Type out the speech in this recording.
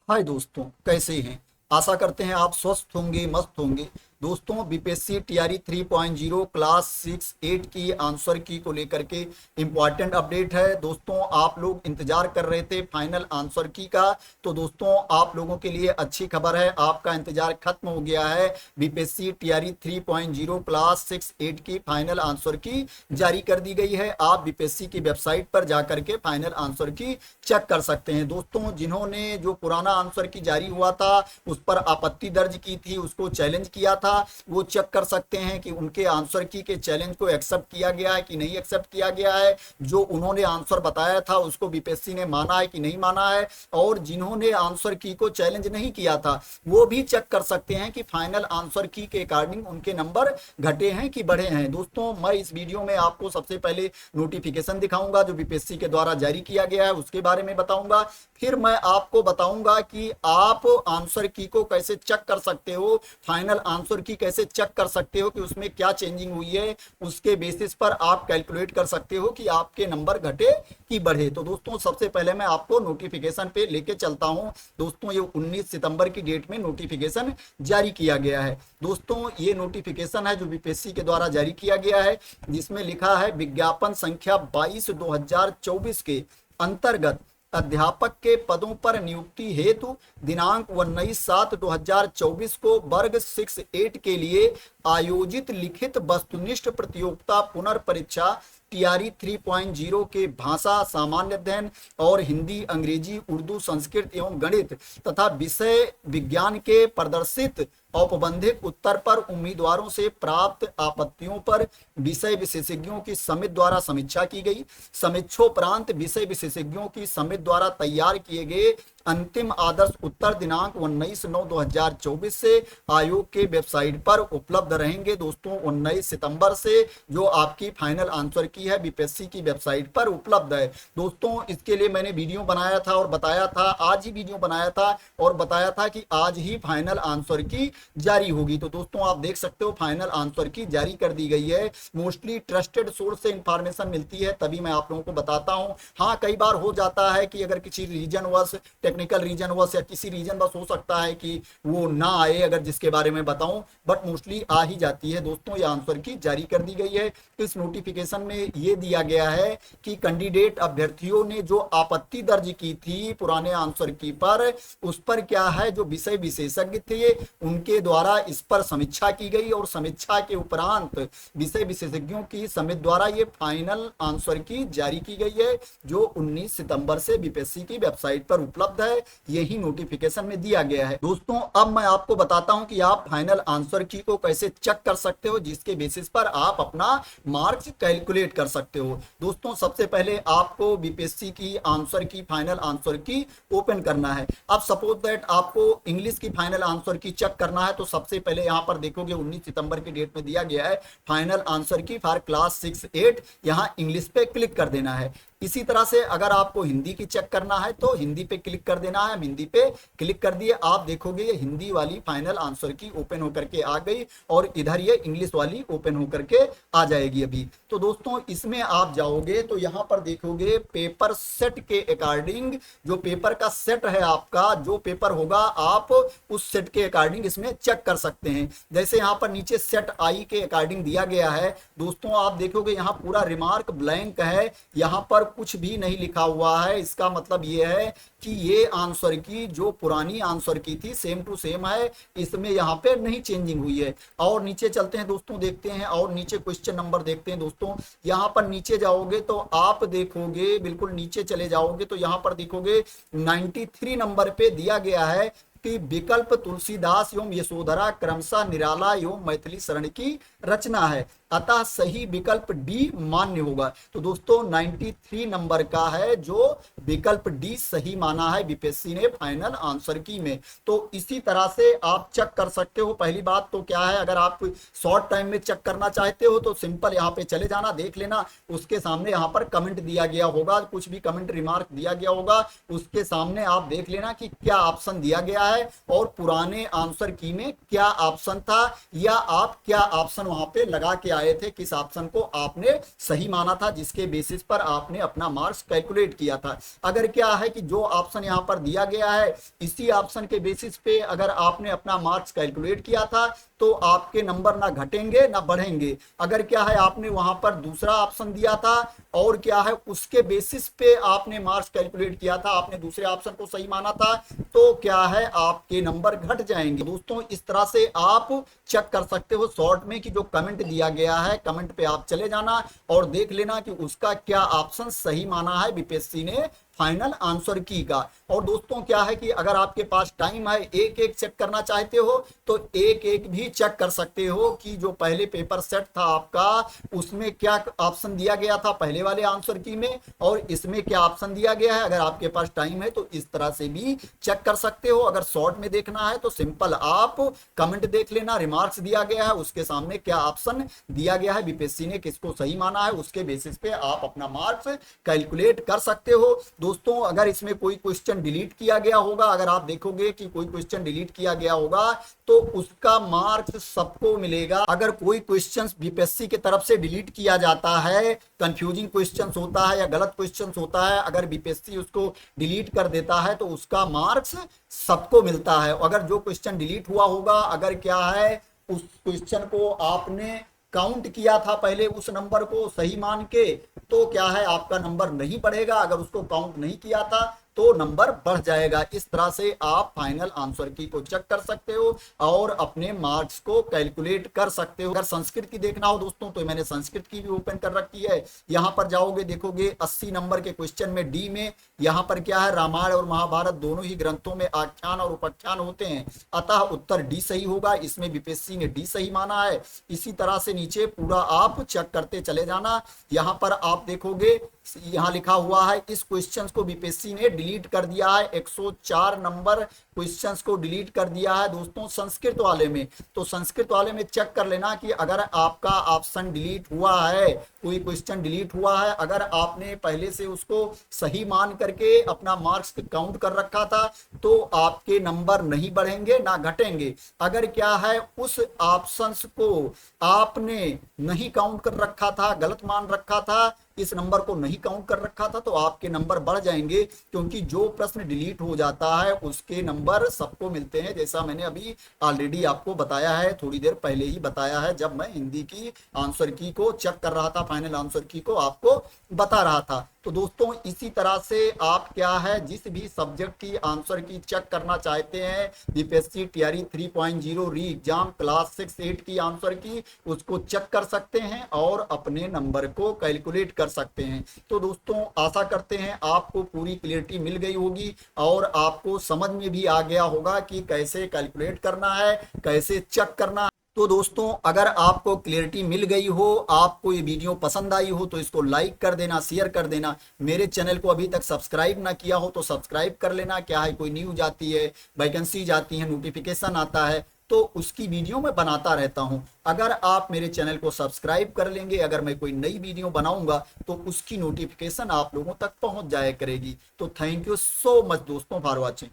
हाय दोस्तों, कैसे हैं। आशा करते हैं आप स्वस्थ होंगे, मस्त होंगे। दोस्तों, बीपीएससी टीआरई 3.0 क्लास 6-8 की आंसर की को लेकर के इम्पॉर्टेंट अपडेट है। दोस्तों, आप लोग इंतजार कर रहे थे फाइनल आंसर की का, तो दोस्तों आप लोगों के लिए अच्छी खबर है, आपका इंतजार खत्म हो गया है। बीपीएससी टीआरई 3.0 क्लास 6-8 की फाइनल आंसर की जारी कर दी गई है। आप बीपीएससी की वेबसाइट पर जाकर के फाइनल आंसर की चेक कर सकते हैं। दोस्तों, जिन्होंने जो पुराना आंसर की जारी हुआ था उस पर आपत्ति दर्ज की थी, उसको चैलेंज किया था, वो चेक कर सकते हैं कि उनके आंसर की के चैलेंज को एक्सेप्ट किया गया है कि नहीं एक्सेप्ट किया गया है। जो उन्होंने आंसर बताया था उसको बीपीएससी ने माना है कि नहीं माना है, और जिन्होंने आंसर की को चैलेंज नहीं किया था वो भी चेक कर सकते हैं कि फाइनल आंसर की के अकॉर्डिंग उनके नंबर घटे हैं कि बढ़े हैं। दोस्तों, मैं इस वीडियो में आपको सबसे पहले नोटिफिकेशन दिखाऊंगा जो बीपीएससी के द्वारा जारी किया गया है, उसके बारे में बताऊंगा। फिर मैं आपको बताऊंगा कि आप आंसर की को कैसे चेक कर सकते हो, फाइनल आंसर की कैसे चेक कर सकते हो कि उसमें क्या चेंजिंग हुई है। उसके बेसिस पर आप कैलकुलेट कर सकते हो कि आपके नंबर घटे कि बढ़े। तो दोस्तों, सबसे पहले मैं आपको नोटिफिकेशन पे लेके चलता हूं। दोस्तों, ये 19 सितंबर की डेट में नोटिफिकेशन जारी किया गया है। दोस्तों, ये नोटिफिकेशन है जो बीपीएससी के द्वारा जारी किया गया है, जिसमें लिखा है विज्ञापन संख्या 22/2024 के अंतर्गत अध्यापक के पदों पर नियुक्ति हेतु दिनांक 19/7/2024 को वर्ग 6-8 के लिए आयोजित लिखित वस्तुनिष्ठ प्रतियोगिता पुनर्परीक्षा टीआरई 3.0 के भाषा, सामान्य अध्ययन और हिंदी, अंग्रेजी, उर्दू, संस्कृत एवं गणित तथा विषय विज्ञान के प्रदर्शित औपबंधिक उत्तर पर उम्मीदवारों से प्राप्त आपत्तियों पर विषय विशेषज्ञों की समिति द्वारा समीक्षा की गई। समीक्षोपरांत विषय विशेषज्ञों की समिति द्वारा तैयार किए गए अंतिम आदर्श उत्तर दिनांक 19/9/2024 से आयोग के वेबसाइट पर उपलब्ध रहेंगे। दोस्तों, 19 सितंबर से जो आपकी फाइनल आंसर की है बीपीएससी की वेबसाइट पर उपलब्ध है। दोस्तों, इसके लिए मैंने वीडियो बनाया था और बताया था, आज ही वीडियो बनाया था और बताया था कि आज ही फाइनल आंसर की जारी होगी। तो दोस्तों, आप देख सकते हो फाइनल आंसर की जारी कर दी गई है। मोस्टली ट्रस्टेड सोर्स से इंफॉर्मेशन मिलती है, तभी मैं आप लोगों को बताता हूं। हाँ, कई बार हो जाता है कि अगर किसी रीजन वश, टेक्निकल रीजन वश या किसी रीजन बस हो सकता है कि वो ना आए, अगर जिसके बारे में बताऊं, बट मोस्टली आ ही जाती है। दोस्तों, ये आंसर की जारी कर दी गई है। इस नोटिफिकेशन में ये दिया गया है कि कैंडिडेट अभ्यर्थियों ने जो आपत्ति दर्ज की थी पुराने आंसर की पर, उस पर क्या है, जो विषय विशेषज्ञ थे उनके द्वारा इस पर समीक्षा की गई, और समीक्षा के उपरांत विषय विशेषज्ञों की समिति द्वारा ये फाइनल आंसर की जारी की गई है, जो 19 सितंबर से बीपीएससी की वेबसाइट पर उपलब्ध है। यही नोटिफिकेशन में दिया गया है। दोस्तों, अब मैं आपको बताता हूं कि आप फाइनल आंसर की को कैसे चेक कर सकते हो, जिसके बेसिस पर आप अपना मार्क्स कैलकुलेट कर सकते हो। दोस्तों, सबसे पहले आपको बीपीएससी की आंसर की फाइनल आंसर की ओपन करना है। अब सपोज दैट आपको इंग्लिश की फाइनल आंसर की चेक करना है, तो सबसे पहले यहां पर देखोगे 19 सितंबर की डेट में दिया गया है फाइनल आंसर की फॉर क्लास 6-8, यहां इंग्लिश पे क्लिक कर देना है। इसी तरह से अगर आपको हिंदी की चेक करना है तो हिंदी पे क्लिक कर देना है। हिंदी पे क्लिक कर दिए, आप देखोगे ये हिंदी वाली फाइनल आंसर की ओपन होकर के आ गई, और इधर ये इंग्लिश वाली ओपन होकर के आ जाएगी अभी। तो दोस्तों, इसमें आप जाओगे तो यहां पर देखोगे पेपर सेट के अकॉर्डिंग, जो पेपर का सेट है आपका, जो पेपर होगा आप उस सेट के अकॉर्डिंग इसमें चेक कर सकते हैं। जैसे यहाँ पर नीचे सेट आई के अकॉर्डिंग दिया गया है। दोस्तों, आप देखोगे यहाँ पूरा रिमार्क ब्लैंक है, यहाँ पर कुछ भी नहीं लिखा हुआ है। इसका मतलब ये है कि ये आंसर की जो पुरानी आंसर की थी सेम टू सेम है, इसमें यहाँ पे नहीं चेंजिंग हुई है। और नीचे चलते हैं दोस्तों, देखते हैं और नीचे क्वेश्चन नंबर देखते हैं। दोस्तों, यहाँ पर नीचे जाओगे तो आप देखोगे, बिल्कुल नीचे चले जाओगे तो यहाँ पर देखोगे 93 नंबर पे दिया गया है कि विकल्प तुलसीदास एवं यशोधरा क्रमशः निराला एवं मैथिली शरण की रचना है, अतः सही विकल्प डी मान्य होगा। तो दोस्तों, 93 नंबर का है जो विकल्प डी सही माना है बीपीएससी ने फाइनल आंसर की में। तो इसी तरह से आप चेक कर सकते हो। पहली बात तो क्या है, अगर आप शॉर्ट टाइम में चेक करना चाहते हो तो सिंपल यहाँ पे चले जाना, देख लेना, उसके सामने यहाँ पर कमेंट दिया गया होगा, कुछ भी कमेंट रिमार्क दिया गया होगा, उसके सामने आप देख लेना कि क्या ऑप्शन दिया गया है है और पुराने आंसर की में क्या ऑप्शन था या आप क्या ऑप्शन वहां पे लगा के आए थे, किस ऑप्शन को आपने सही माना था जिसके बेसिस पर आपने अपना मार्क्स कैलकुलेट किया था। अगर क्या है कि जो ऑप्शन यहां पर दिया गया है इसी ऑप्शन के बेसिस पे अगर आपने अपना मार्क्स कैलकुलेट किया था तो आपके नंबर ना घटेंगे ना बढ़ेंगे। अगर क्या है आपने वहां पर दूसरा ऑप्शन दिया था और क्या है उसके बेसिस पे आपने मार्क्स कैलकुलेट किया था, आपने दूसरे ऑप्शन को सही माना था, तो क्या है आपके नंबर घट जाएंगे। दोस्तों इस तरह से आप चेक कर सकते हो शॉर्ट में कि जो कमेंट दिया गया है कमेंट पे आप चले जाना और देख लेना कि उसका क्या ऑप्शन सही माना है बीपीएससी ने फाइनल आंसर की का। और दोस्तों क्या है कि अगर आपके पास टाइम है एक एक चेक करना चाहते हो तो एक एक भी चेक कर सकते हो कि जो पहले पेपर सेट था आपका उसमें क्या ऑप्शन दिया गया था पहले वाले आंसर की में और इसमें क्या ऑप्शन दिया गया है। अगर आपके पास टाइम है तो इस तरह से भी चेक कर सकते हो। अगर शॉर्ट में देखना है तो सिंपल आप कमेंट देख लेना, रिमार्क्स दिया गया है उसके सामने क्या ऑप्शन दिया गया है, बीपीएससी ने किसको सही माना है, उसके बेसिस पे आप अपना मार्क्स कैलकुलेट कर सकते हो। दोस्तों अगर इसमें कोई क्वेश्चन डिलीट किया गया होगा, अगर आप देखोगे कि कोई क्वेश्चन डिलीट किया गया होगा तो उसका मार्क्स सबको मिलेगा। अगर कोई क्वेश्चन बीपीएससी की तरफ से डिलीट किया जाता है, कंफ्यूजिंग क्वेश्चन होता है या गलत क्वेश्चन होता है, अगर बीपीएससी उसको डिलीट कर देता है तो उसका मार्क्स सबको मिलता है। अगर जो क्वेश्चन डिलीट हुआ होगा, अगर क्या है उस क्वेश्चन को आपने काउंट किया था पहले उस नंबर को सही मान के, तो क्या है आपका नंबर नहीं बढ़ेगा। अगर उसको काउंट नहीं किया था तो नंबर बढ़ जाएगा। इस तरह से आप फाइनल आंसर की को चेक कर सकते हो और अपने मार्क्स को कैलकुलेट कर सकते हो। अगर संस्कृत की देखना हो दोस्तों तो मैंने संस्कृत की भी ओपन कर रखी है। यहां पर जाओगे देखोगे 80 नंबर के क्वेश्चन में डी में यहां पर क्या है रामायण और महाभारत दोनों ही ग्रंथों में आख्यान और उपाख्यान होते हैं, अतः उत्तर डी सही होगा। इसमें बीपीएससी ने डी सही माना है। इसी तरह से नीचे पूरा आप चेक करते चले जाना। यहां पर आप देखोगे यहां लिखा हुआ है इस क्वेश्चंस को बीपीएससी ने डिलीट कर दिया है। 104 नंबर क्वेश्चंस को डिलीट कर दिया है दोस्तों संस्कृत वाले में। तो संस्कृत वाले में चेक कर लेना कि अगर आपका ऑप्शन डिलीट हुआ है, कोई क्वेश्चन डिलीट हुआ है, अगर आपने पहले से उसको सही मान करके अपना मार्क्स काउंट कर रखा था तो आपके नंबर नहीं बढ़ेंगे ना घटेंगे। अगर क्या है उस ऑप्शंस को आपने नहीं काउंट कर रखा था, गलत मान रखा था, इस नंबर को नहीं काउंट कर रखा था तो आपके नंबर बढ़ जाएंगे, क्योंकि जो प्रश्न डिलीट हो जाता है उसके नंबर सबको मिलते हैं। जैसा मैंने अभी ऑलरेडी आपको बताया है, थोड़ी देर पहले ही बताया है जब मैं हिंदी की आंसर की को चेक कर रहा था, फाइनल आंसर की को आपको बता रहा था। तो दोस्तों इसी तरह से आप क्या है जिस भी सब्जेक्ट की आंसर की चेक करना चाहते हैं बीपीएससी टीआरई 3.0 री एग्जाम क्लास 6-8 की आंसर की, उसको चेक कर सकते हैं और अपने नंबर को कैलकुलेट कर सकते हैं। तो दोस्तों आशा करते हैं आपको पूरी क्लियरिटी मिल गई होगी और आपको समझ में भी आ गया होगा कि कैसे कैलकुलेट करना है, कैसे चेक करना है। तो दोस्तों अगर आपको क्लियरिटी मिल गई हो, आपको ये वीडियो पसंद आई हो तो इसको लाइक कर देना, शेयर कर देना। मेरे चैनल को अभी तक सब्सक्राइब ना किया हो तो सब्सक्राइब कर लेना। क्या है कोई न्यूज आती है, वैकेंसीज आती है, नोटिफिकेशन आता है तो उसकी वीडियो मैं बनाता रहता हूं। अगर आप मेरे चैनल को सब्सक्राइब कर लेंगे, अगर मैं कोई नई वीडियो बनाऊंगा तो उसकी नोटिफिकेशन आप लोगों तक पहुंच जाया करेगी। तो थैंक यू सो मच दोस्तों फॉर वॉचिंग।